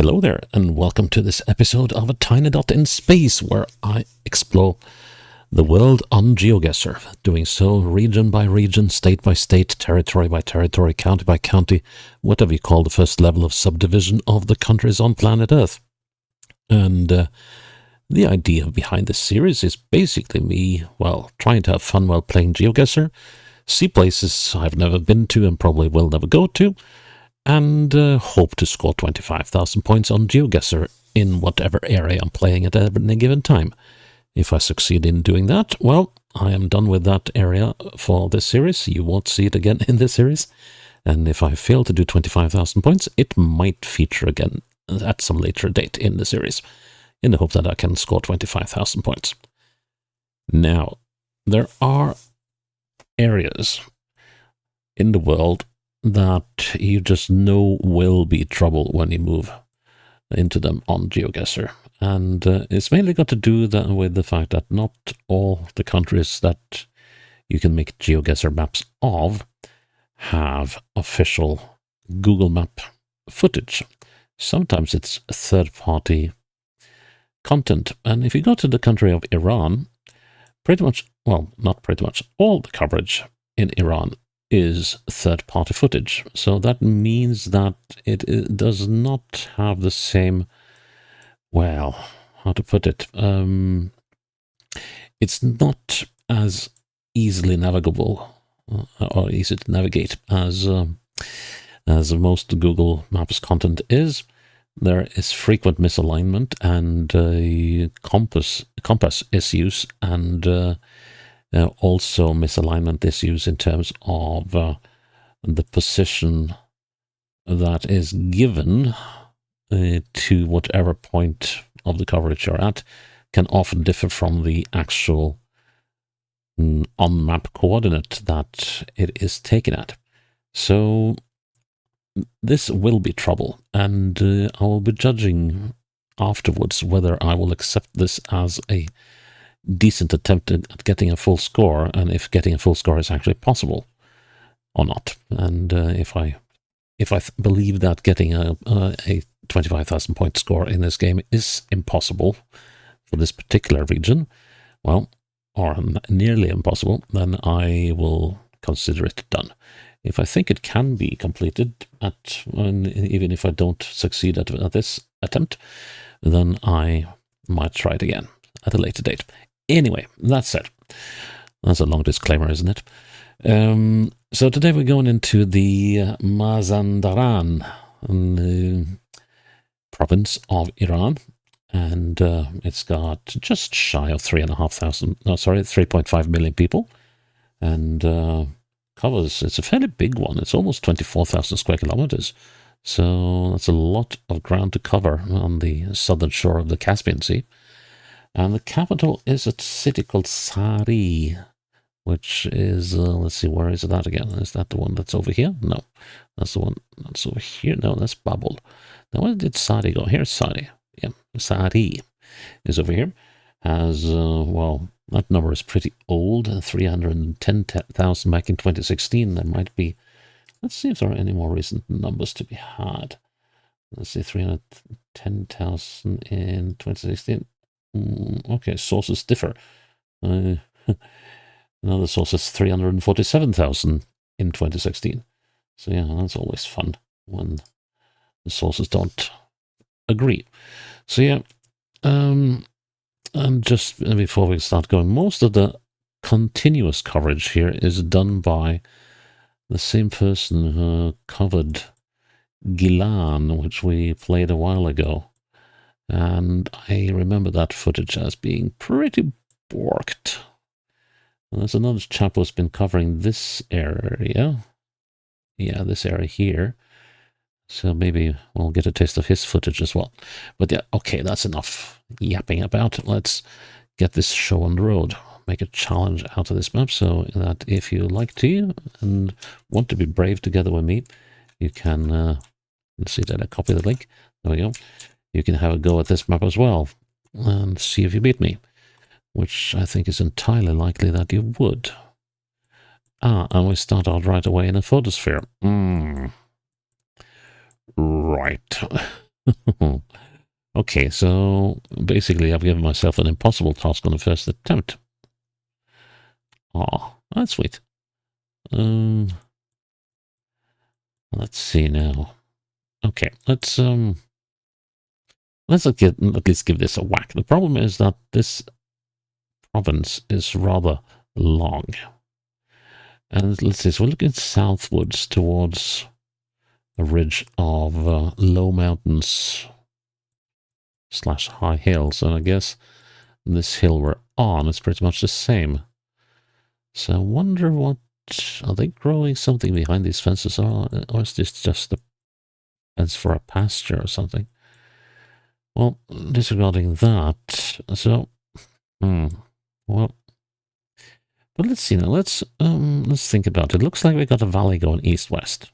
Hello there, and welcome to this episode of A Tiny Dot in Space, where I explore the world on GeoGuessr, doing so region by region, state by state, territory by territory, county by county, whatever you call the first level of subdivision of the countries on planet Earth. And the idea behind this series is basically me, trying to have fun while playing GeoGuessr, see places I've never been to and probably will never go to, and hope to score 25,000 points on GeoGuessr in whatever area I'm playing at any given time. If I succeed in doing that, well, I am done with that area for this series. You won't see it again in this series. And if I fail to do 25,000 points, it might feature again at some later date in the series, in the hope that I can score 25,000 points. Now, there are areas in the world that you just know will be trouble when you move into them on GeoGuessr. And it's mainly got to do with the fact that not all the countries that you can make GeoGuessr maps of have official Google Map footage. Sometimes it's third-party content. And if you go to the country of Iran, all the coverage in Iran is third-party footage. So that means that it does not have the same, how to put it? It's not as easily navigable or easy to navigate as most Google Maps content is. There is frequent misalignment and compass issues, and also misalignment issues in terms of the position that is given to whatever point of the coverage you're at can often differ from the actual on-map coordinate that it is taken at. So this will be trouble, and I will be judging afterwards whether I will accept this as a decent attempt at getting a full score, and if getting a full score is actually possible or not. And if I believe that getting a 25,000 point score in this game is impossible for this particular region, or nearly impossible, then I will consider it done. If I think it can be completed even if I don't succeed at this attempt, then I might try it again at a later date. Anyway, that said, that's a long disclaimer, isn't it? So today we're going into the Mazandaran province of Iran, and it's got just shy of 3.5 million people, and it's a fairly big one. It's almost 24,000 square kilometers, so that's a lot of ground to cover on the southern shore of the Caspian Sea. And the capital is a city called Sari, which is, let's see, where is that again? Is that the one that's over here? No, that's the one that's over here. No, that's Babel. Now, where did Sari go? Here's Sari. Yeah, Sari is over here. Has, that number is pretty old, 310,000 back in 2016. There might be, let's see if there are any more recent numbers to be had. Let's see, 310,000 in 2016. Okay, sources differ. Another source is 347,000 in 2016. So yeah, that's always fun when the sources don't agree. So yeah, and just before we start going, most of the continuous coverage here is done by the same person who covered Gilan, which we played a while ago. And I remember that footage as being pretty borked. And there's another chap who's been covering this area. Yeah, this area here. So maybe we'll get a taste of his footage as well. But yeah, okay, that's enough yapping about. Let's get this show on the road. Make a challenge out of this map so that if you like to and want to be brave together with me, you can, let's see, did I copy the link? There we go. You can have a go at this map as well and see if you beat me, which I think is entirely likely that you would. And we start out right away in a photosphere. Right. Okay, so basically I've given myself an impossible task on the first attempt. Oh, that's sweet. Let's see now. Okay, let's at least give this a whack. The problem is that this province is rather long. And let's see, so we're looking southwards towards a ridge of low mountains slash high hills. And I guess this hill we're on is pretty much the same. So I wonder what, are they growing something behind these fences, or is this just a fence for a pasture or something? Well, disregarding that, so, well, but let's see now. Let's think about it. Looks like we got a valley going east-west.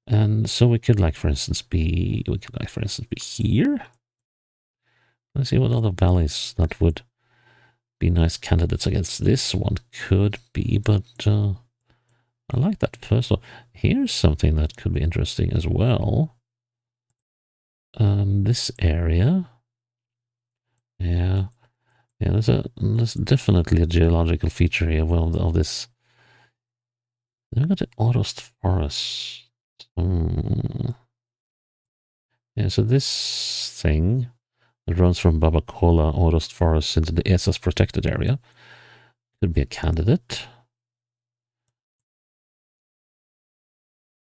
And so we could, like, for instance, be here. Let's see what other valleys that would be nice candidates against this one could be, but I like that first one. Here's something that could be interesting as well. This area, yeah, there's definitely a geological feature here. Well, of this, we've got the Autost Forest. Yeah, so this thing that runs from Babacola Autost Forest into the ESA's protected area could be a candidate.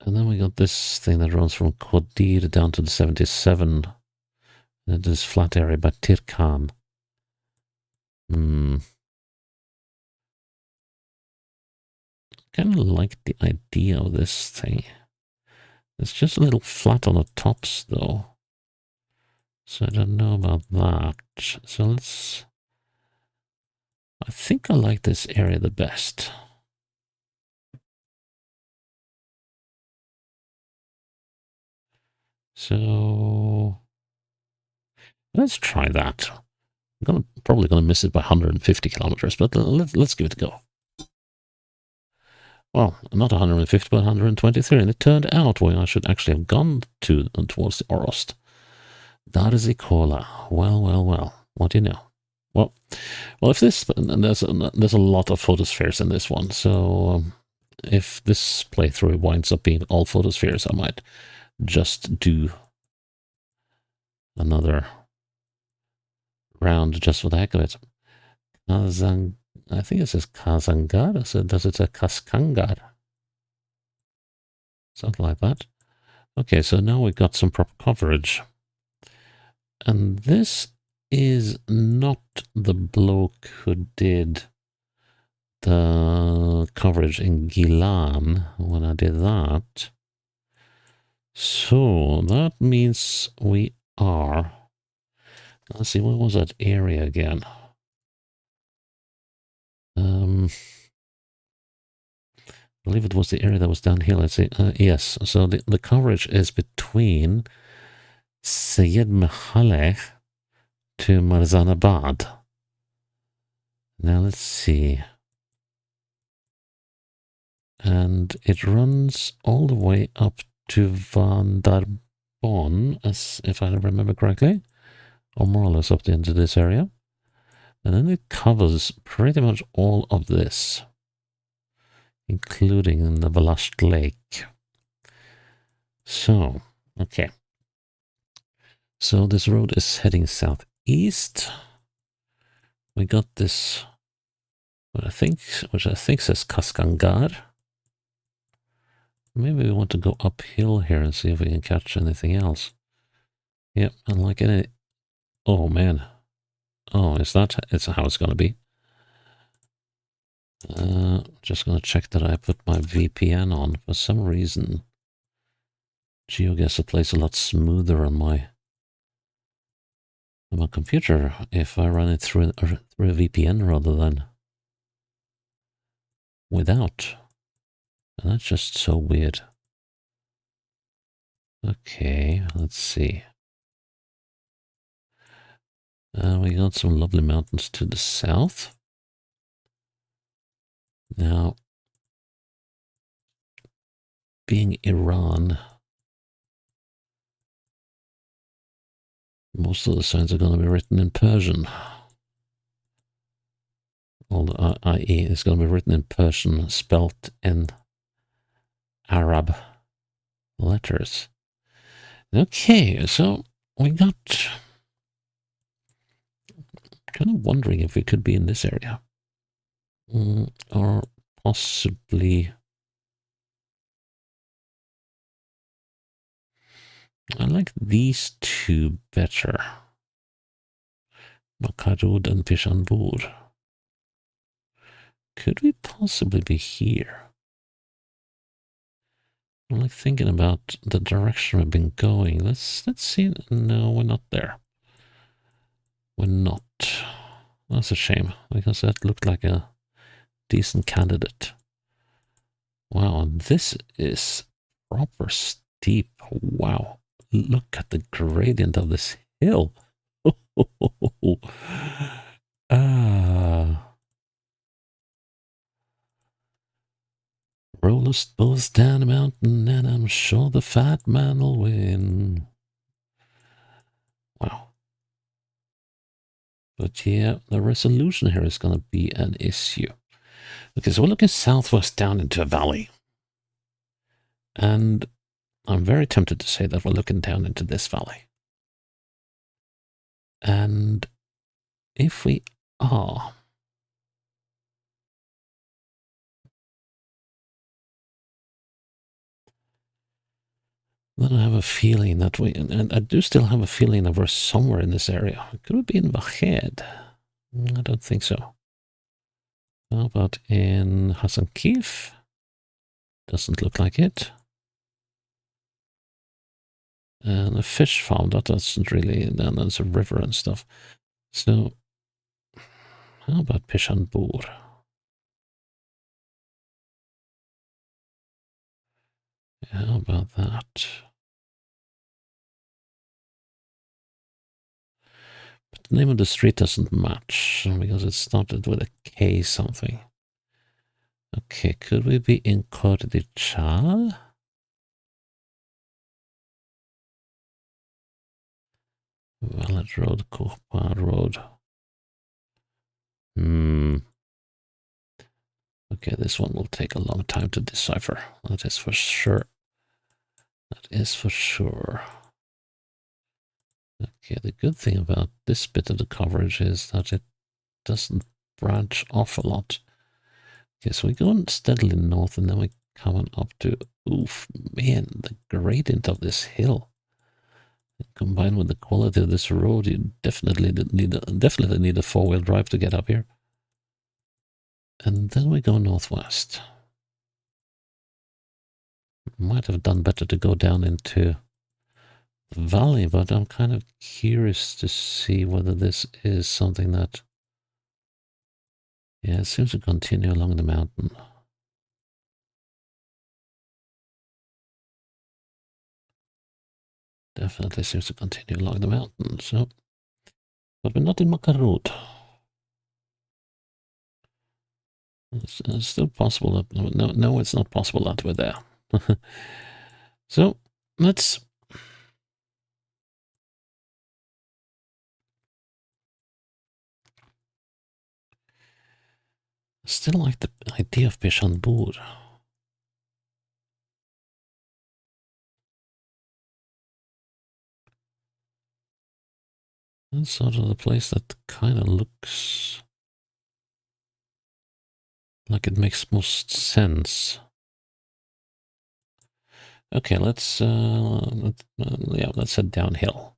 And then we got this thing that runs from Kodir down to the 77. This flat area by Tirkan. Kind of like the idea of this thing. It's just a little flat on the tops, though. So I don't know about that. So let's... I think I like this area the best. So... let's try that. I'm probably going to miss it by 150 kilometers, but let's give it a go. Well, not 150, but 123, and it turned out where I should actually have gone towards the Orost. That is Ikola. Well. What do you know? Well, if this, there's a lot of photospheres in this one, so if this playthrough winds up being all photospheres, I might just do another round just for the heck of it. I think it says Kazangar, so does it say Kaskangar? Something like that. Okay, so now we've got some proper coverage. And this is not the bloke who did the coverage in Gilan when I did that. So that means we are... let's see, what was that area again? I believe it was the area that was down here. Let's see. Yes, so the coverage is between Syed Mehalech to Marzanabad. Now let's see. And it runs all the way up to Vandarbon, as if I remember correctly, or more or less up into this area. And then it covers pretty much all of this, including the Balasht Lake. So, okay. So this road is heading southeast. We got this, which I think says Kaskangar. Maybe we want to go uphill here and see if we can catch anything else. Yep, unlike any... oh, man. Oh, it's how it's going to be. Just going to check that I put my VPN on. For some reason, GeoGuessr plays a lot smoother on my computer if I run it through a VPN rather than without. And that's just so weird. Okay, let's see. We got some lovely mountains to the south. Now, being Iran, Most of the signs are going to be written in Persian. All the IE is going to be written in Persian, spelt in Arab letters. Okay, so we got... kind of wondering if we could be in this area. Or possibly... I like these two better. Makarud and Pishanbur. Could we possibly be here? I'm like thinking about the direction we've been going. Let's see. No, we're not there. We're not. That's a shame, because that looked like a decent candidate. Wow, and this is proper steep. Wow. Look at the gradient of this hill. Ah. Roll us both down a mountain, and I'm sure the fat man will win. Wow. But yeah, the resolution here is going to be an issue. Okay, so we're looking southwest down into a valley. And I'm very tempted to say that we're looking down into this valley. And if we are, then I have a feeling that and I do still have a feeling that we're somewhere in this area. Could it be in Vahed? I don't think so. How about in Hasankeyf? Doesn't look like it. And a fish farm, that doesn't really, and then there's a river and stuff. So, how about Pishanbur? How about that? But the name of the street doesn't match because it started with a K something. Okay, could we be in Kordichal? Valid Road, Kurpa Road. Okay, this one will take a long time to decipher. That is for sure. That is for sure. Okay, the good thing about this bit of the coverage is that it doesn't branch off a lot. Okay, so we're going steadily north and then we're coming up to, oof, man, the gradient of this hill. Combined with the quality of this road, you definitely need a four-wheel drive to get up here. And then we go northwest. Might have done better to go down into the valley, but I'm kind of curious to see whether this is something that... Yeah, it seems to continue along the mountain. Definitely seems to continue along the mountain, so... But we're not in Makarut. It's still possible that... No, it's not possible that we're there. So, let's... Still like the idea of Bishanbur. That's sort of the place that kind of looks like it makes most sense. Okay, let's head downhill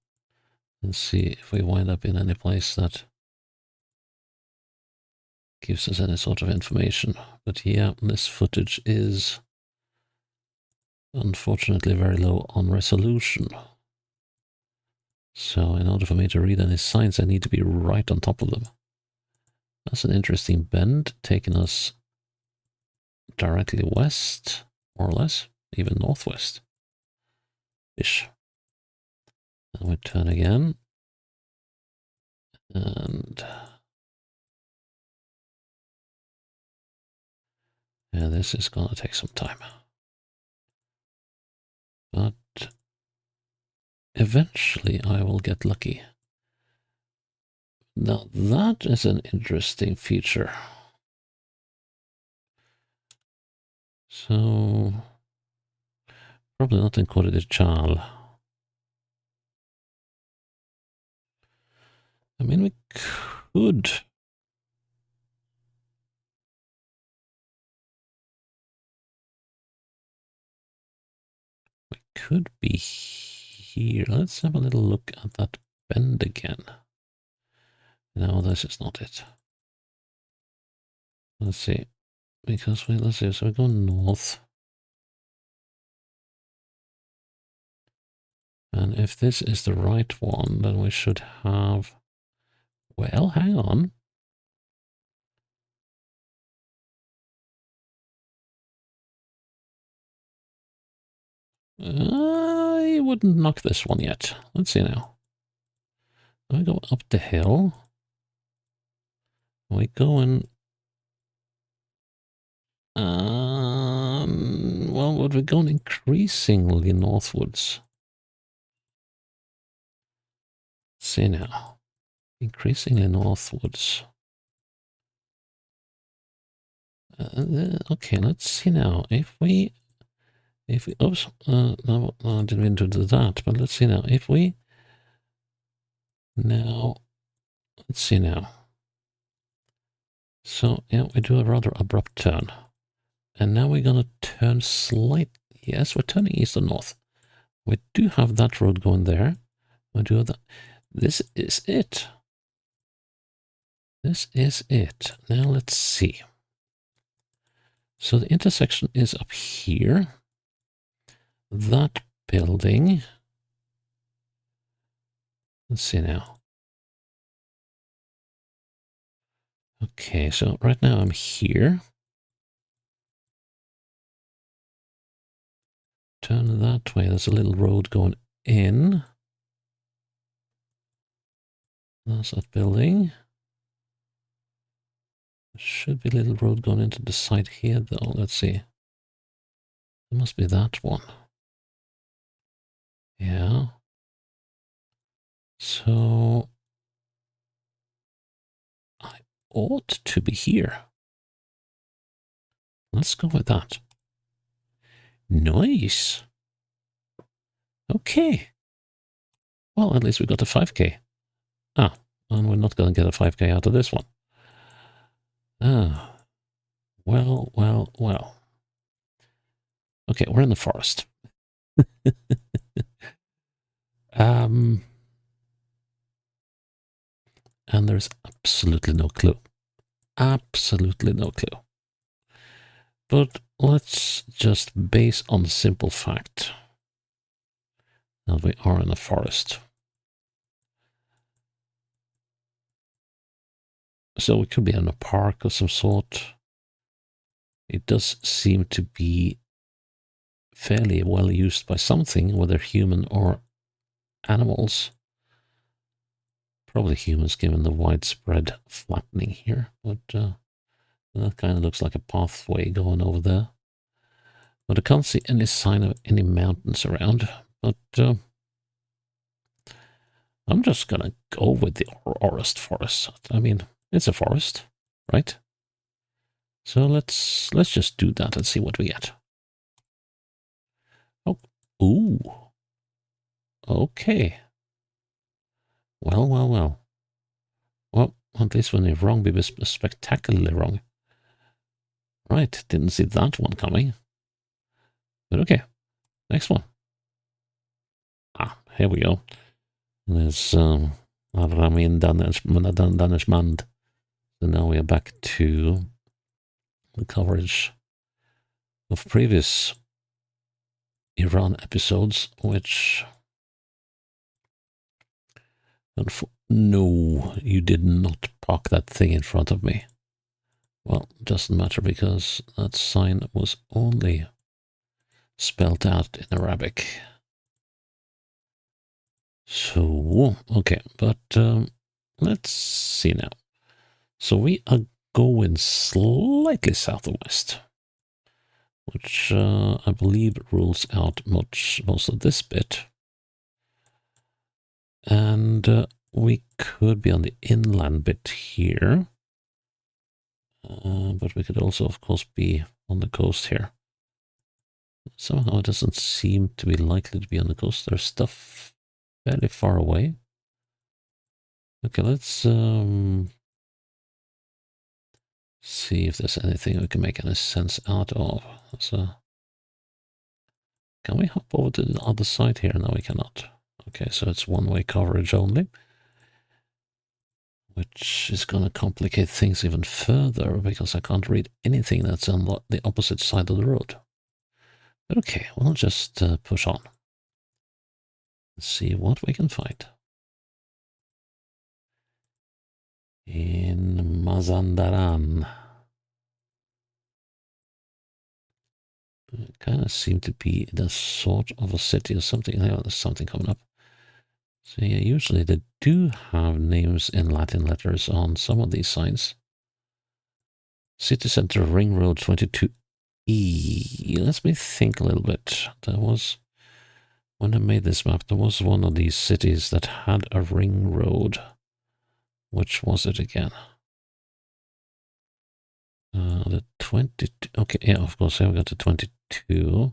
and see if we wind up in any place that gives us any sort of information. But yeah, this footage is unfortunately very low on resolution. So in order for me to read any signs, I need to be right on top of them. That's an interesting bend, taking us directly west, more or less, even northwest. Ish. And we turn again. And yeah, this is gonna take some time. But eventually I will get lucky. Now that is an interesting feature. So, probably not in Corre de Chal. I mean, we could. We could be here. Let's have a little look at that bend again. No, this is not it. Let's see. Because let's see, so we go north. And if this is the right one, then we should have... Well, hang on. I wouldn't knock this one yet. Let's see now. We go up the hill. We go in... well, would we go increasingly northwards? Let's see now. Increasingly northwards. Okay, let's see now. If we, oops, no, I didn't mean to do that, but let's see now. If we, now, let's see now. So, yeah, we do a rather abrupt turn. And now we're going to turn yes, we're turning east and north. We do have that road going there. We do have that. This is it. This is it. Now let's see. So the intersection is up here. That building. Let's see now. Okay, so right now I'm here. Turn that way. There's a little road going in. That's that building. There should be a little road going into the side here, though. Let's see. It must be that one. Yeah. So I ought to be here. Let's go with that. Nice. Okay. Well, at least we got a 5k. Ah, and we're not going to get a 5k out of this one. Ah. Well, well, well. Okay, we're in the forest. And there's absolutely no clue. Absolutely no clue. But let's just base on the simple fact that we are in a forest. So we could be in a park of some sort. It does seem to be fairly well used by something, whether human or animals. Probably humans, given the widespread flattening here. But that kind of looks like a pathway going over there. But I can't see any sign of any mountains around. But I'm just gonna go with the forest. I mean, it's a forest, right? So let's just do that and see what we get. Oh, ooh. Okay. Well, well, well. Well, at least when you're wrong, be spectacularly wrong. Right, didn't see that one coming. But okay, next one. Ah, here we go. There's Ramin Danishmand. So now we are back to the coverage of previous Iran episodes, which... No, you did not park that thing in front of me. Well, doesn't matter because that sign was only spelled out in Arabic. So, okay, but let's see now. So we are going slightly south of west, which I believe rules out most of this bit. And we could be on the inland bit here. But we could also, of course, be on the coast here. Somehow it doesn't seem to be likely to be on the coast. There's stuff fairly far away. Okay, let's see if there's anything we can make any sense out of. So, can we hop over to the other side here? No, we cannot. Okay, so it's one-way coverage only, which is going to complicate things even further because I can't read anything that's on the opposite side of the road. But okay, we'll just push on. Let's see what we can find. In Mazandaran. It kind of seemed to be the sort of a city or something. Yeah, there's something coming up. So yeah, usually they do have names in Latin letters on some of these signs. City Center Ring Road 22E. Let me think a little bit. There was, when I made this map, there was one of these cities that had a ring road. Which was it again? The 22. Okay, yeah, of course, here we got the 22.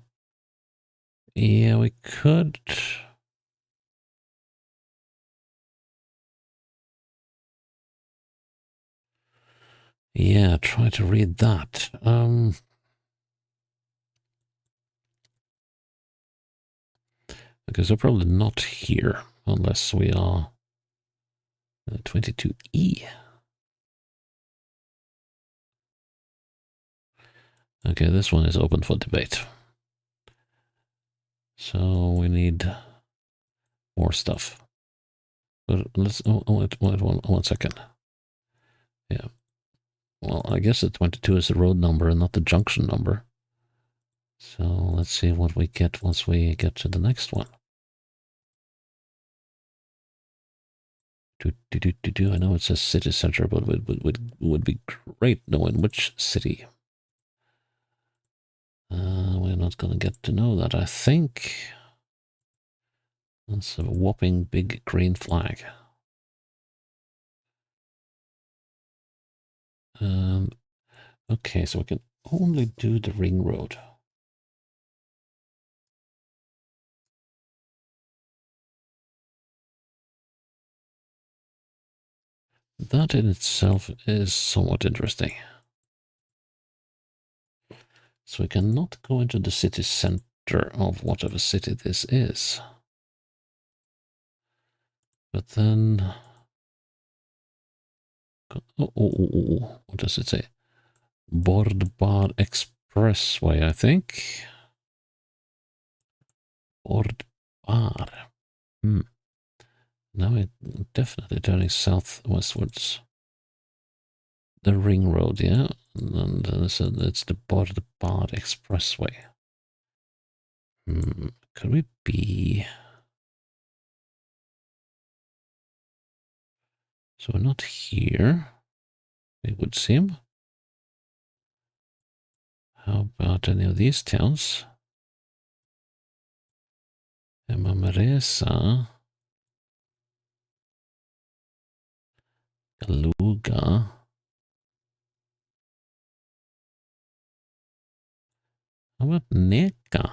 Yeah, we could. Yeah, try to read that. Because they're probably not here unless we are 22E. Okay, this one is open for debate. So we need more stuff. But let's wait one second. Yeah. Well, I guess the 22 is the road number and not the junction number. So let's see what we get once we get to the next one. I know it says city center, but it would be great knowing which city. We're not going to get to know that, I think. That's a whopping big green flag. Okay, so we can only do the ring road. That in itself is somewhat interesting. So we cannot go into the city center of whatever city this is. But then... what does it say? Bordbar Expressway, I think. Bordbar. Now it's definitely turning southwestwards. The ring road, yeah? And so it's the Bordbar Expressway. Could we be... So we're not here, it would seem. How about any of these towns? Emamaresa, Kaluga. How about Neka?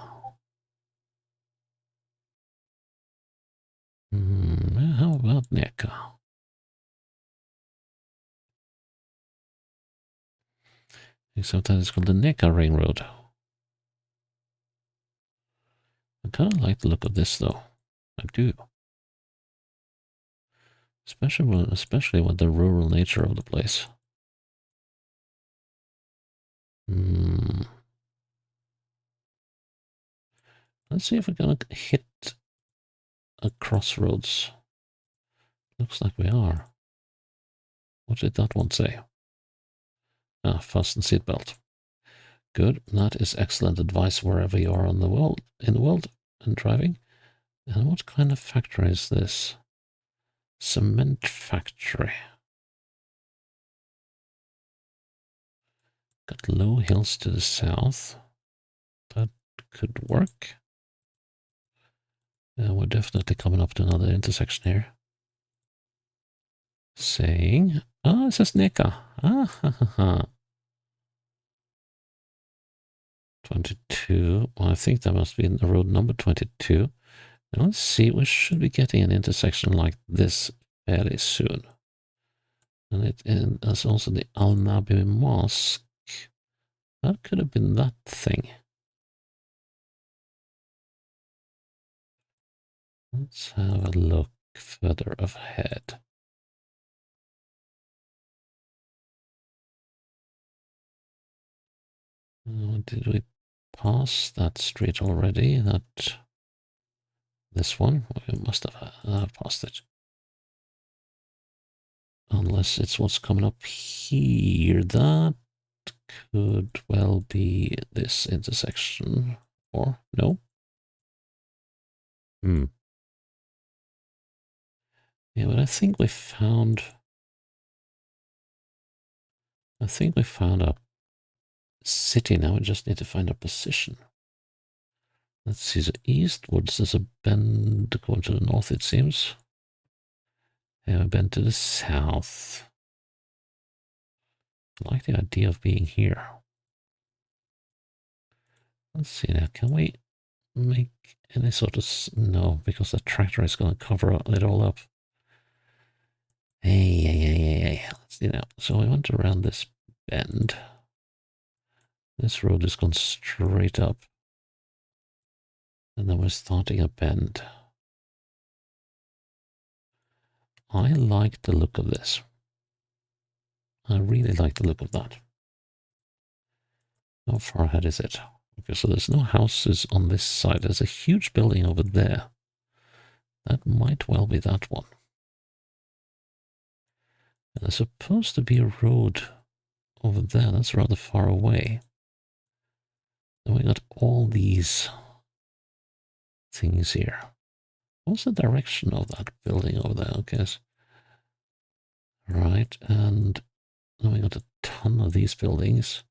How about Neka? I think sometimes it's called the Neka Ring Road. I kind of like the look of this, though. I do. Especially with the rural nature of the place. Let's see if we're gonna hit a crossroads. Looks like we are. What did that one say? Ah, fasten seatbelt. Good. That is excellent advice wherever you are in the world and driving. And what kind of factory is this? Cement factory. Got low hills to the south. That could work. We're definitely coming up to another intersection here. Saying, it says Neka. Ah, ha, ha, ha. 22. Well, I think that must be the road number 22. Now let's see, we should be getting an intersection like this fairly soon. And there's also the Al Nabi Mosque. That could have been that thing. Let's have a look further ahead. Did we pass that street already? This one? We must have passed it. Unless it's what's coming up here. That could well be this intersection. Or no? Yeah, but I think we found a city now. We just need to find a position. Let's see, the eastwards there's a bend going to the north, it seems. And a bend to the south. I like the idea of being here. Let's see now, can we make any sort of... No, because the tractor is going to cover it all up. Hey. Let's see now. So we went around this bend. This road is going straight up. And then we're starting a bend. I like the look of this. I really like the look of that. How far ahead is it? Okay, so there's no houses on this side. There's a huge building over there. That might well be that one. And there's supposed to be a road over there. That's rather far away. Then we got all these things here. What's the direction of that building over there? Okay. Right, and then we got a ton of these buildings.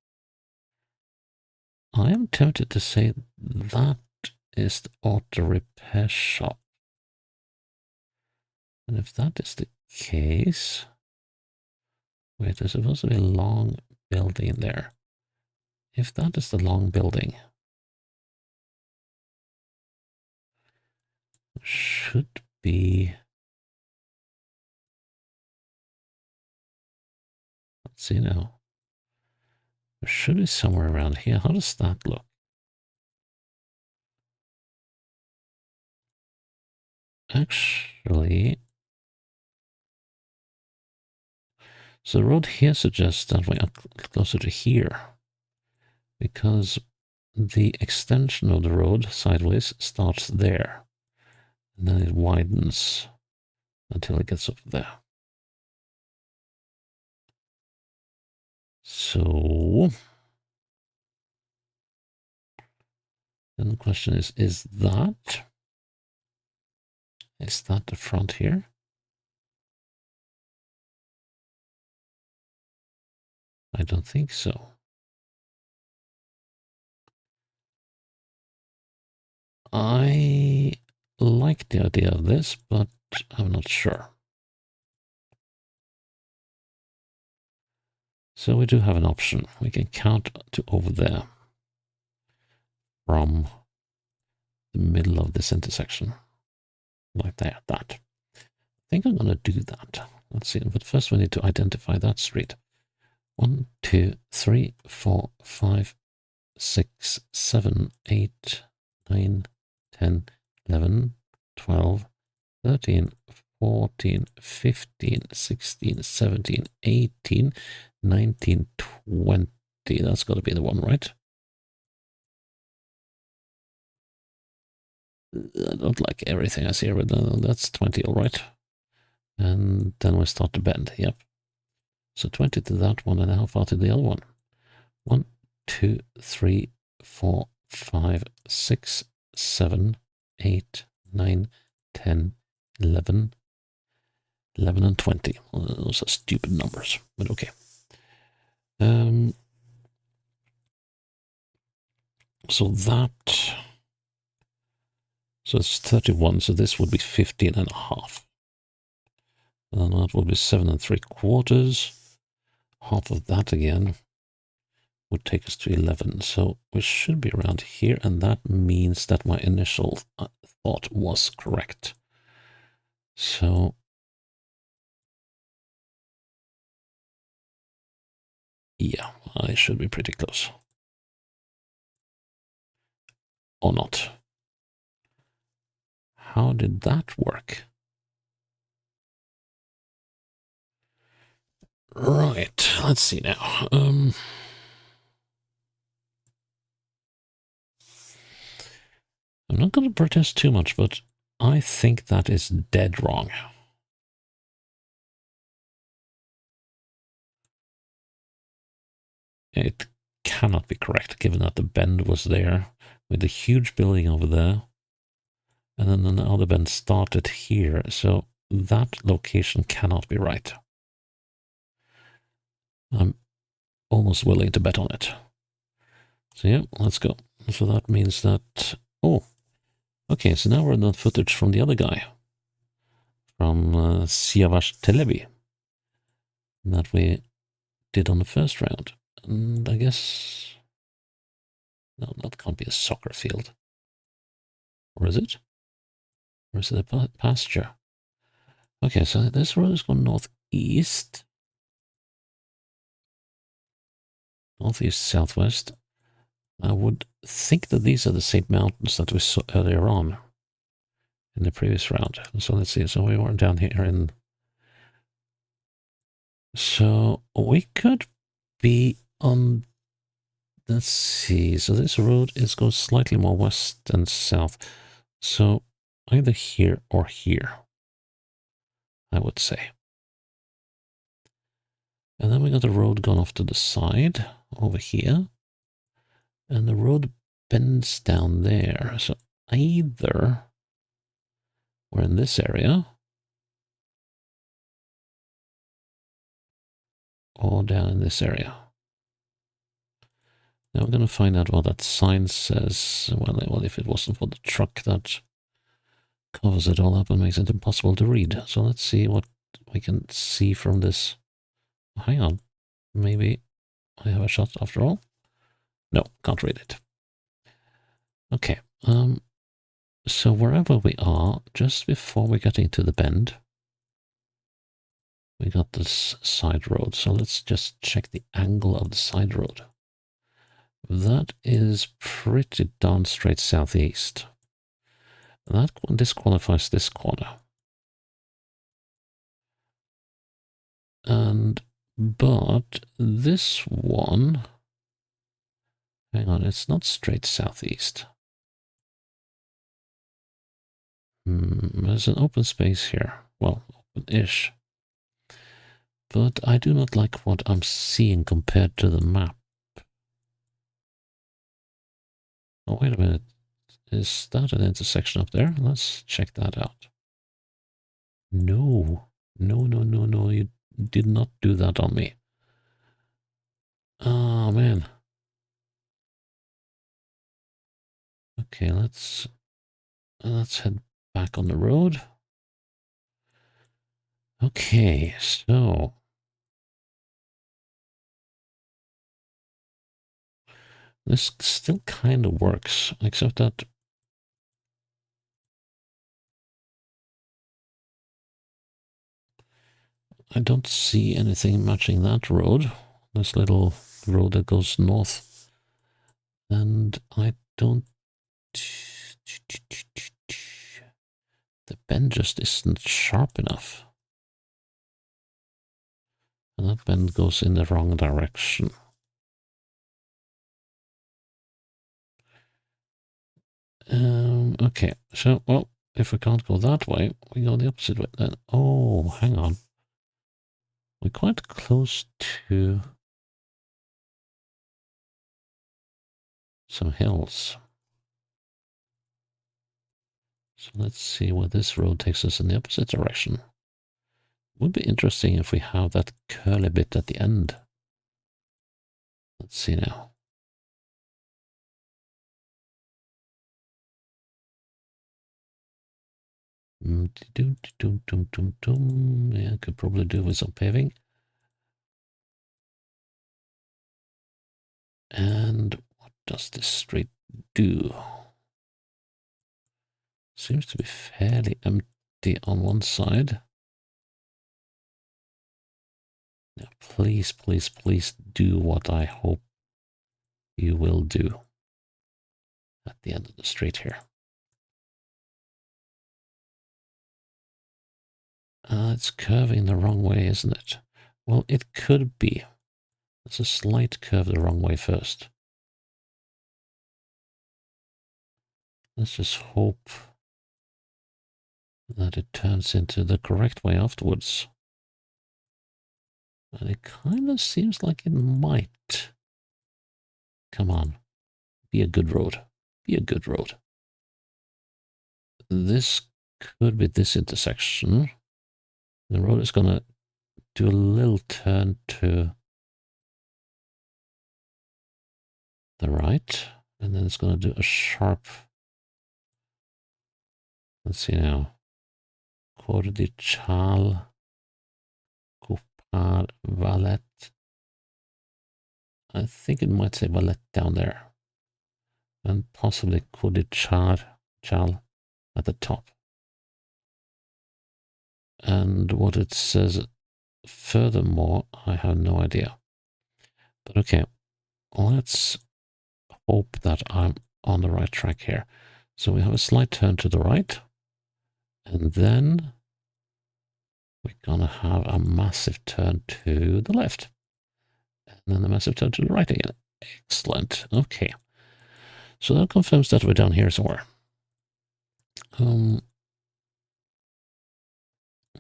I am tempted to say that is the auto repair shop. And if that is the case... Wait, there's supposed to be a long building there. If that is the long building... should be... Let's see now. It should be somewhere around here. How does that look? Actually... So the road here suggests that we are closer to here. Because the extension of the road sideways starts there. And then it widens until it gets up there. So... then the question is that the front here? I don't think so. I like the idea of this, but I'm not sure. So we do have an option. We can count to over there from the middle of this intersection. Like that. I think I'm going to do that. Let's see. But first we need to identify that street. 1, 2, 3, 4, 5, 6, 7, 8, 9, 10, 11, 12, 13, 14, 15, 16, 17, 18, 19, 20. That's got to be the one, right? I don't like everything I see here, but that's 20, all right. And then we start to bend, yep. So 20 to that one, and how far to the other one? 1, 2, 3, 4, 5, 6, 7, 8, 9, 10, 11, 11 and 20. Well, those are stupid numbers, but okay. So that So it's 31, so this would be 15 and a half. And that would be 7 3/4. Half of that again would take us to 11. So we should be around here, and that means that my initial thought was correct. So yeah, I should be pretty close. Or not. How did that work? Right, let's see now. I'm not going to protest too much, but I think that is dead wrong. It cannot be correct, given that the bend was there, with the huge building over there, and then another bend started here, so that location cannot be right. I'm almost willing to bet on it. So yeah, let's go. So that means that... Oh, okay, so now we're in the footage from the other guy. From Siavash Telebi. That we did on the first round. And I guess... No, that can't be a soccer field. Or is it? Or is it a pasture? Okay, so this road is going northeast. Northeast, southwest. I would think that these are the same mountains that we saw earlier on in the previous round. So let's see. So we weren't down here in... So we could be on... Let's see. So this road goes slightly more west and south. So either here or here, I would say. And then we got the road gone off to the side over here. And the road bends down there. So either we're in this area or down in this area. Now we're going to find out what that sign says. Well, if it wasn't for the truck that covers it all up and makes it impossible to read. So let's see what we can see from this. Hang on. Maybe I have a shot after all. No, can't read it. Okay. So wherever we are, just before we get into the bend, we got this side road. So let's just check the angle of the side road. That is pretty darn straight southeast. That disqualifies this corner. But this one, hang on, it's not straight southeast. There's an open space here. Well, open-ish. But I do not like what I'm seeing compared to the map. Oh, wait a minute. Is that an intersection up there? Let's check that out. No. No. You did not do that on me. Oh, man. Okay, let's head back on the road. Okay, so this still kind of works, except that I don't see anything matching that road, this little road that goes north. And I don't... The bend just isn't sharp enough. And that bend goes in the wrong direction. Okay, so, well, if we can't go that way, we go the opposite way then. Oh, hang on. We're quite close to some hills. So let's see where this road takes us in the opposite direction. Would be interesting if we have that curly bit at the end. Let's see now. Yeah, I could probably do with some paving. And what does this street do? Seems to be fairly empty on one side. Now, please, please, please do what I hope you will do at the end of the street here. It's curving the wrong way, isn't it? Well, it could be. There's a slight curve the wrong way first. Let's just hope that it turns into the correct way afterwards. And it kind of seems like it might. Come on. Be a good road. Be a good road. This could be this intersection. The road is going to do a little turn to the right. And then it's going to do a sharp... Let's see now. Cor di Chal. Cupar Valet. I think it might say Valet down there. And possibly Cor di Chal at the top. And what it says furthermore, I have no idea. But okay, let's hope that I'm on the right track here. So we have a slight turn to the right. And then we're going to have a massive turn to the left. And then a massive turn to the right again. Excellent. Okay. So that confirms that we're down here somewhere.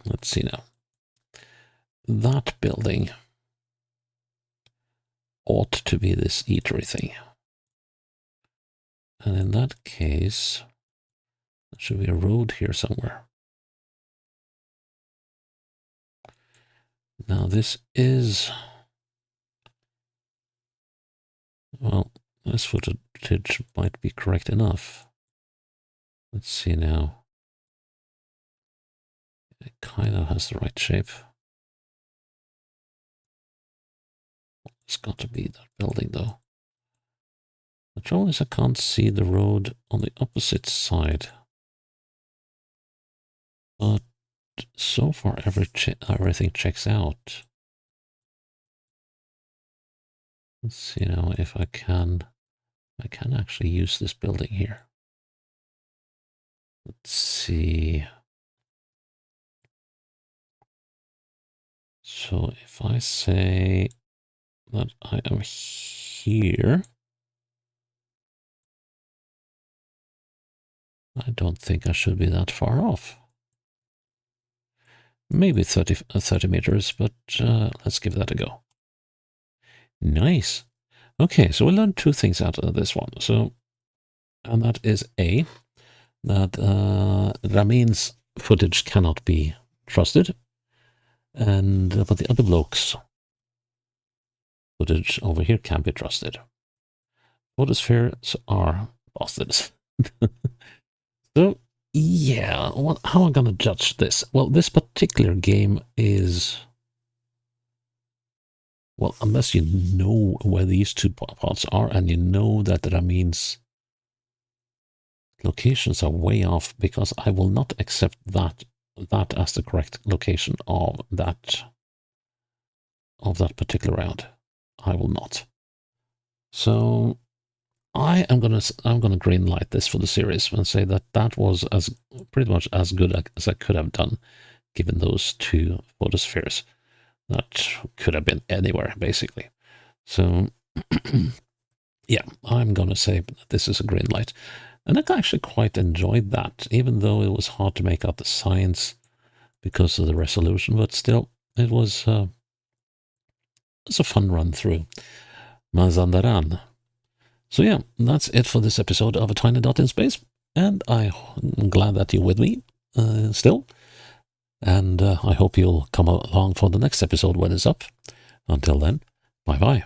Let's see now. That building ought to be this eatery thing. And in that case, there should be a road here somewhere. Now this is... Well, this footage might be correct enough. Let's see now. It kind of has the right shape. It's got to be that building, though. The trouble is I can't see the road on the opposite side. But so far everything checks out. Let's see now if I can actually use this building here. Let's see. So if I say that I am here, I don't think I should be that far off. Maybe 30 meters, but let's give that a go. Nice. Okay, so we learned two things out of this one. So, and that is A, that Ramin's footage cannot be trusted, and but the other bloke's footage over here can be trusted. Photospheres are bastards. So, yeah, how am I going to judge this? Well, this particular game is... Well, unless you know where these two parts are and you know that Ramin's locations are way off, because I will not accept that as the correct location of that particular round. I will not. So I'm gonna green light this for the series and say that was pretty much as good as I could have done, given those two photospheres. That could have been anywhere, basically. So, yeah, I'm gonna say that this is a green light. And I actually quite enjoyed that, even though it was hard to make out the science because of the resolution, but still, it was a fun run through Mazandaran. So yeah, that's it for this episode of A Tiny Dot in Space, and I'm glad that you're with me still, and I hope you'll come along for the next episode when it's up. Until then, bye-bye.